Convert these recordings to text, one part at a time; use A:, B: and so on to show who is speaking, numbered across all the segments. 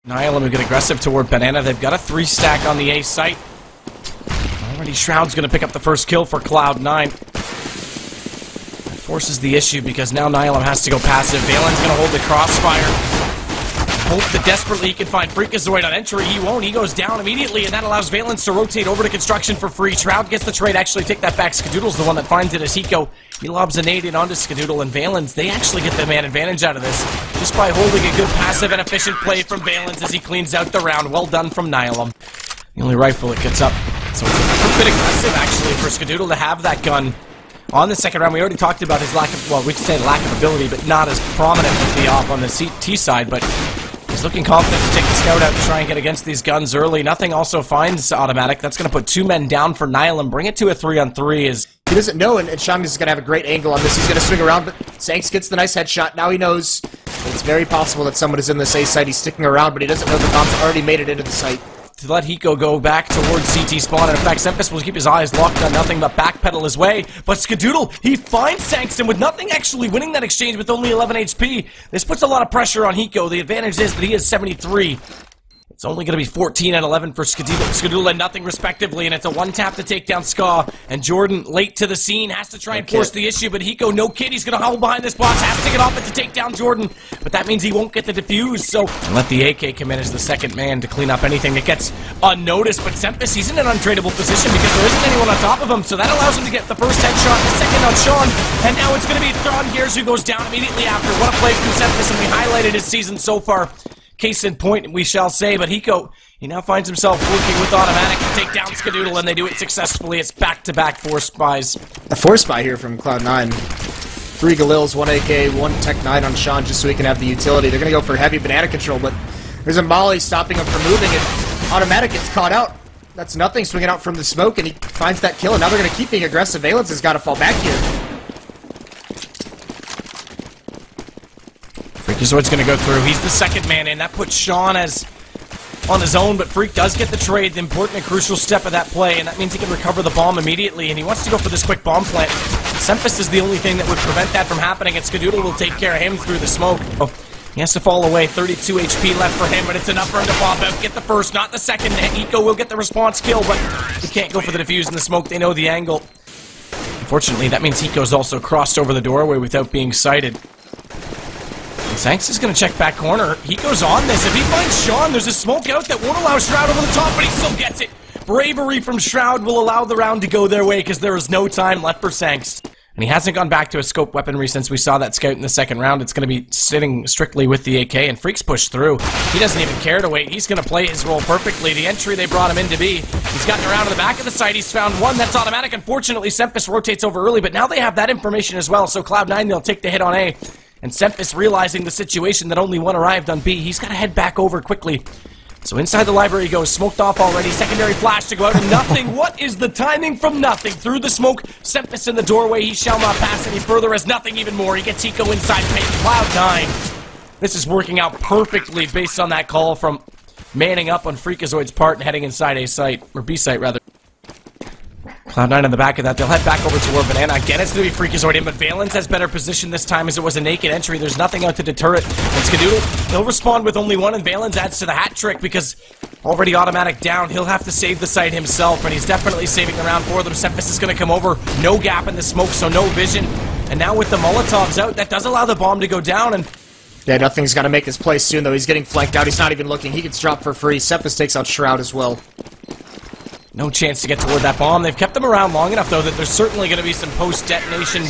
A: Nihilum will get aggressive toward Banana. They've got a 3-stack on the A site. Already Shroud's going to pick up the first kill for Cloud9. That forces the issue because now Nihilum has to go passive. Valen's going to hold the crossfire. Hope that desperately he can find Freakazoid on entry. He won't. He goes down immediately, and that allows Valence to rotate over to construction for free. Shroud gets the trade. Actually, take that back. Skadoodle's the one that finds it as Hiko. He lobs a nade in onto Skadoodle, and Valence, they actually get the man advantage out of this just by holding a good passive and efficient play from Valence as he cleans out the round. Well done from Nihilum. The only rifle it gets up. So it's a bit aggressive, actually, for Skadoodle to have that gun. On the second round, we already talked about his lack of, well, we could say lack of ability, but not as prominent with the op on the T side, but he's looking confident to take the scout out and try and get against these guns early. Nothing also finds Automatic. That's going to put 2 men down for Nihilum. Bring it to a 3-on-3 as...
B: He doesn't know, and Shang is going to have a great angle on this. He's going to swing around, but Sanks gets the nice headshot. Now he knows it's very possible that someone is in this A site. He's sticking around, but he doesn't know the bomb's already made it into the site.
A: To let Hiko go back towards CT spawn, and in fact, Sempus will keep his eyes locked on nothing but backpedal his way. But Skadoodle, he finds Sankston with nothing actually winning that exchange with only 11 HP. This puts a lot of pressure on Hiko. The advantage is that he is 73. It's only going to be 14 and 11 for Skadoodle and nothing respectively, and it's a one-tap to take down Ska. And Jordan, late to the scene, has to try and force the issue, but Hiko, no kid, he's going to hold behind this box, has to get off it to take down Jordan, but that means he won't get the defuse, so... And let the AK come in as the second man to clean up anything that gets unnoticed, but Sempus, he's in an untradeable position because there isn't anyone on top of him, so that allows him to get the first headshot, the second on Sean, and now it's going to be Thrawn Gears who goes down immediately after. What a play from Sempus, and we highlighted his season so far. Case in point, we shall say, but Hiko, he now finds himself working with Automatic to take down Skadoodle, and they do it successfully. It's back-to-back force spies.
B: A force spy here from Cloud9. 3 Galils, 1 AK, 1 Tech 9 on Sean just so he can have the utility. They're going to go for heavy banana control, but there's a Molly stopping him from moving, and Automatic gets caught out. That's nothing, swinging out from the smoke, and he finds that kill, and now they're going to keep being aggressive. Valence has got to fall back here.
A: Freakazoid's going to go through. He's the second man in. That puts Sean as on his own, but Freak does get the trade, the important and crucial step of that play, and that means he can recover the bomb immediately, and he wants to go for this quick bomb plant. Sempus is the only thing that would prevent that from happening, and Skadoodle will take care of him through the smoke. Oh, he has to fall away. 32 HP left for him, but it's enough for him to pop out, get the first, not the second, and Hiko will get the response kill, but he can't go for the defuse in the smoke. They know the angle. Unfortunately, that means Hiko's also crossed over the doorway without being sighted. Sanks is going to check back corner. He goes on this. If he finds Sean, there's a smoke out that won't allow Shroud over the top, but he still gets it. Bravery from Shroud will allow the round to go their way because there is no time left for Sanks. And he hasn't gone back to his scope weaponry since we saw that scout in the second round. It's going to be sitting strictly with the AK, and Freak's pushed through. He doesn't even care to wait. He's going to play his role perfectly. The entry they brought him in to be. He's gotten around to the back of the site. He's found one that's Automatic. Unfortunately, Sempus rotates over early, but now they have that information as well, so Cloud9, they'll take the hit on A. And Sempus, realizing the situation that only one arrived on B, he's got to head back over quickly. So inside the library he goes, smoked off already, secondary flash to go out, and nothing. What is the timing from nothing? Through the smoke, Sempus in the doorway, he shall not pass any further as nothing even more. He gets Hiko inside paint. Cloud9. This is working out perfectly based on that call from manning up on Freakazoid's part and heading inside A site, or B site rather. Cloud9 on the back of that. They'll head back over toward Banana. Again, it's going to be Freakazoid in, but Valence has better position this time as it was a naked entry. There's nothing out to deter it. And Skadoodle, he'll respond with only one, and Valence adds to the hat trick because already Automatic down. He'll have to save the site himself, and he's definitely saving the round for them. Sempus is going to come over. No gap in the smoke, so no vision. And now with the Molotovs out, that does allow the bomb to go down, and
B: yeah, nothing's got to make his play soon, though. He's getting flanked out. He's not even looking. He gets dropped for free. Sempus takes out Shroud as well.
A: No chance to get toward that bomb. They've kept them around long enough, though, that there's certainly going to be some post-detonation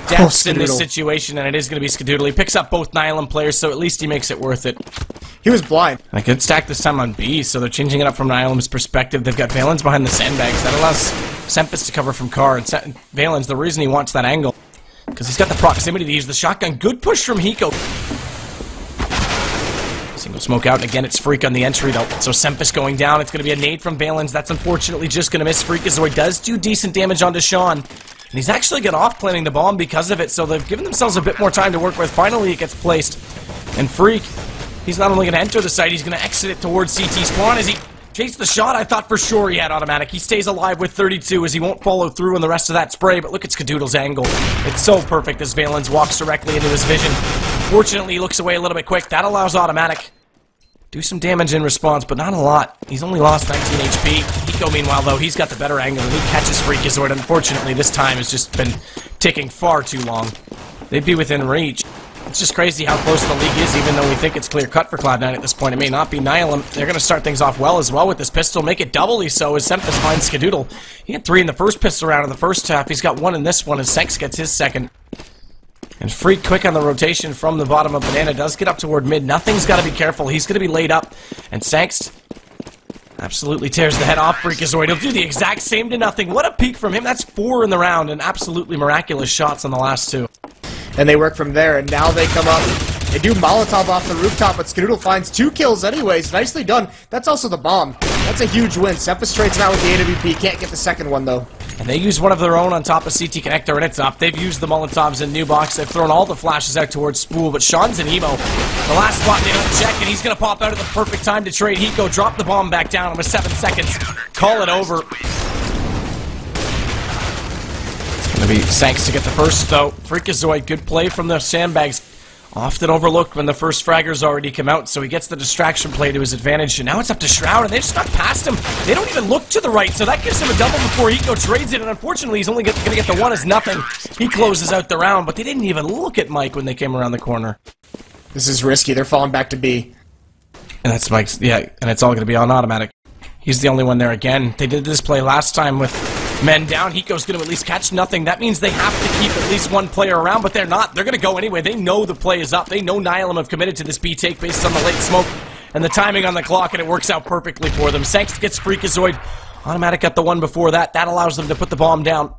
A: deaths in this situation, and it is going to be Skadoodle. He picks up both Nihilum players, so at least he makes it worth it.
B: He was blind.
A: I could stack this time on B, so they're changing it up from Nihilum's perspective. They've got Valence behind the sandbags. That allows Sempus to cover from Car, and Valence, the reason he wants that angle, because he's got the proximity to use the shotgun. Good push from Hiko. Single smoke out, and again, it's Freak on the entry, though. So Sempus going down. It's going to be a nade from Valence. That's unfortunately just going to miss. Freakazoid does do decent damage onto Sean. And he's actually got off planting the bomb because of it, so they've given themselves a bit more time to work with. Finally, it gets placed. And Freak, he's not only going to enter the site, he's going to exit it towards CT spawn. As he chased the shot, I thought for sure he had Automatic. He stays alive with 32 as he won't follow through on the rest of that spray, but look at Skadoodle's angle. It's so perfect as Valence walks directly into his vision. Fortunately, he looks away a little bit quick. That allows Automatic do some damage in response, but not a lot. He's only lost 19 HP. Hiko, meanwhile, though, he's got the better angle, and he catches Freakazoid. Unfortunately, this time has just been ticking far too long. They'd be within reach. It's just crazy how close the league is, even though we think it's clear-cut for Cloud9 at this point. It may not be. Nihilum, they're going to start things off well as well with this pistol, make it doubly so as Semphis finds Skadoodle. He had 3 in the first pistol round in the first half. He's got 1 in this one, and Senks gets his second. And Freak quick on the rotation from the bottom of Banana, does get up toward mid. Nothing's got to be careful. He's going to be laid up. And Senks absolutely tears the head off Freakazoid. He'll do the exact same to nothing. What a peek from him. That's 4 in the round, and absolutely miraculous shots on the last 2.
B: And they work from there, and now they come up. They do Molotov off the rooftop, but Skadoodle finds 2 kills anyways. Nicely done. That's also the bomb. That's a huge win. Semphis trades him out with the AWP. Can't get the second one, though. And
A: they use one of their own on top of CT Connector, and it's up. They've used the Molotovs in New Box. They've thrown all the flashes out towards Spool, but Sean's in Emo. The last spot they don't check, and he's going to pop out at the perfect time to trade. Hiko, drop the bomb back down with 7 seconds. Call it over. It's going to be Senks to get the first, though. Freakazoid, good play from the sandbags. Often overlooked when the first fragger's already come out, so he gets the distraction play to his advantage, and now it's up to Shroud, and they've snuck past him. They don't even look to the right, so that gives him a double before Hiko trades it, and unfortunately he's only going to get the 1 as nothing. He closes out the round, but they didn't even look at Mike when they came around the corner.
B: This is risky. They're falling back to B.
A: And that's Mike's, yeah, and it's all going to be on automatic. He's the only one there again. They did this play last time with men down. Hiko's going to at least catch nothing. That means they have to keep at least 1 player around, but they're not. They're going to go anyway. They know the play is up. They know Nihilum have committed to this B take based on the late smoke and the timing on the clock, and it works out perfectly for them. Senks gets Freakazoid. Automatic at the 1 before that. That allows them to put the bomb down.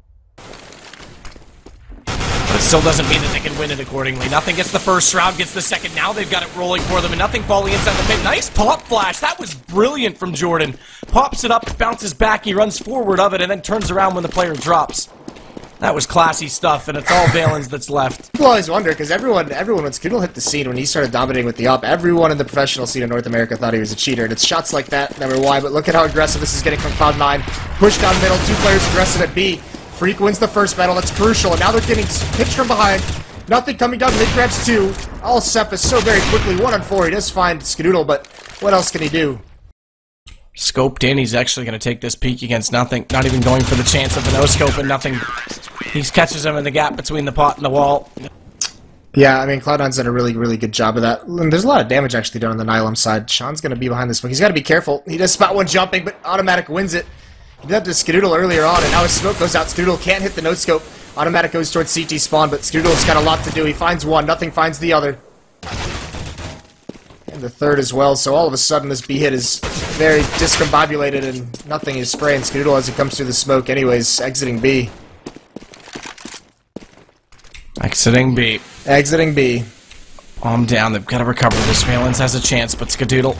A: But it still doesn't mean that they can win it accordingly. Nothing gets the first, Shroud gets the second. Now they've got it rolling for them, and nothing falling inside the pit. Nice pop flash. That was brilliant from Jordan. Pops it up, bounces back, he runs forward of it, and then turns around when the player drops. That was classy stuff, and it's all Valens that's left.
B: People always wonder, because everyone when Skadoodle hit the scene, when he started dominating with the up, everyone in the professional scene in North America thought he was a cheater, and it's shots like that that were why, but look at how aggressive this is getting from Cloud9. Push down middle, 2 players aggressive at B. Freak wins the first battle, that's crucial, and now they're getting pitched from behind. Nothing coming down, mid grabs 2. All Semphis so very quickly, 1 on 4. He does find Skadoodle, but what else can he do?
A: Scoped in, he's actually going to take this peek against nothing. Not even going for the chance of the no-scope and nothing. He catches him in the gap between the pot and the wall.
B: Yeah, I mean, Cloud9's done a really, really good job of that. And there's a lot of damage actually done on the Nihilum side. Sean's going to be behind this smoke. He's got to be careful. He does spot 1 jumping, but automatic wins it. He did that to Skadoodle earlier on, and now his smoke goes out. Skadoodle can't hit the no-scope. Automatic goes towards CT spawn, but Skadoodle's got a lot to do. He finds 1, nothing finds the other. And the third as well, so all of a sudden this B hit is very discombobulated and nothing is spraying Skadoodle as he comes through the smoke anyways, exiting B.
A: Exiting B.
B: Exiting B.
A: Bomb down, they've got to recover this. Valens has a chance, but Skadoodle,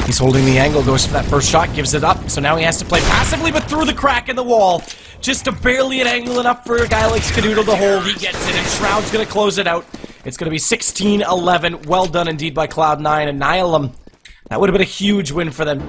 A: he's holding the angle, goes for that first shot, gives it up, so now he has to play passively, but through the crack in the wall. Just barely an angle enough for a guy like Skadoodle to hold. He gets it, and Shroud's going to close it out. It's going to be 16-11. Well done indeed by Cloud9 and Nihilum. That would have been a huge win for them.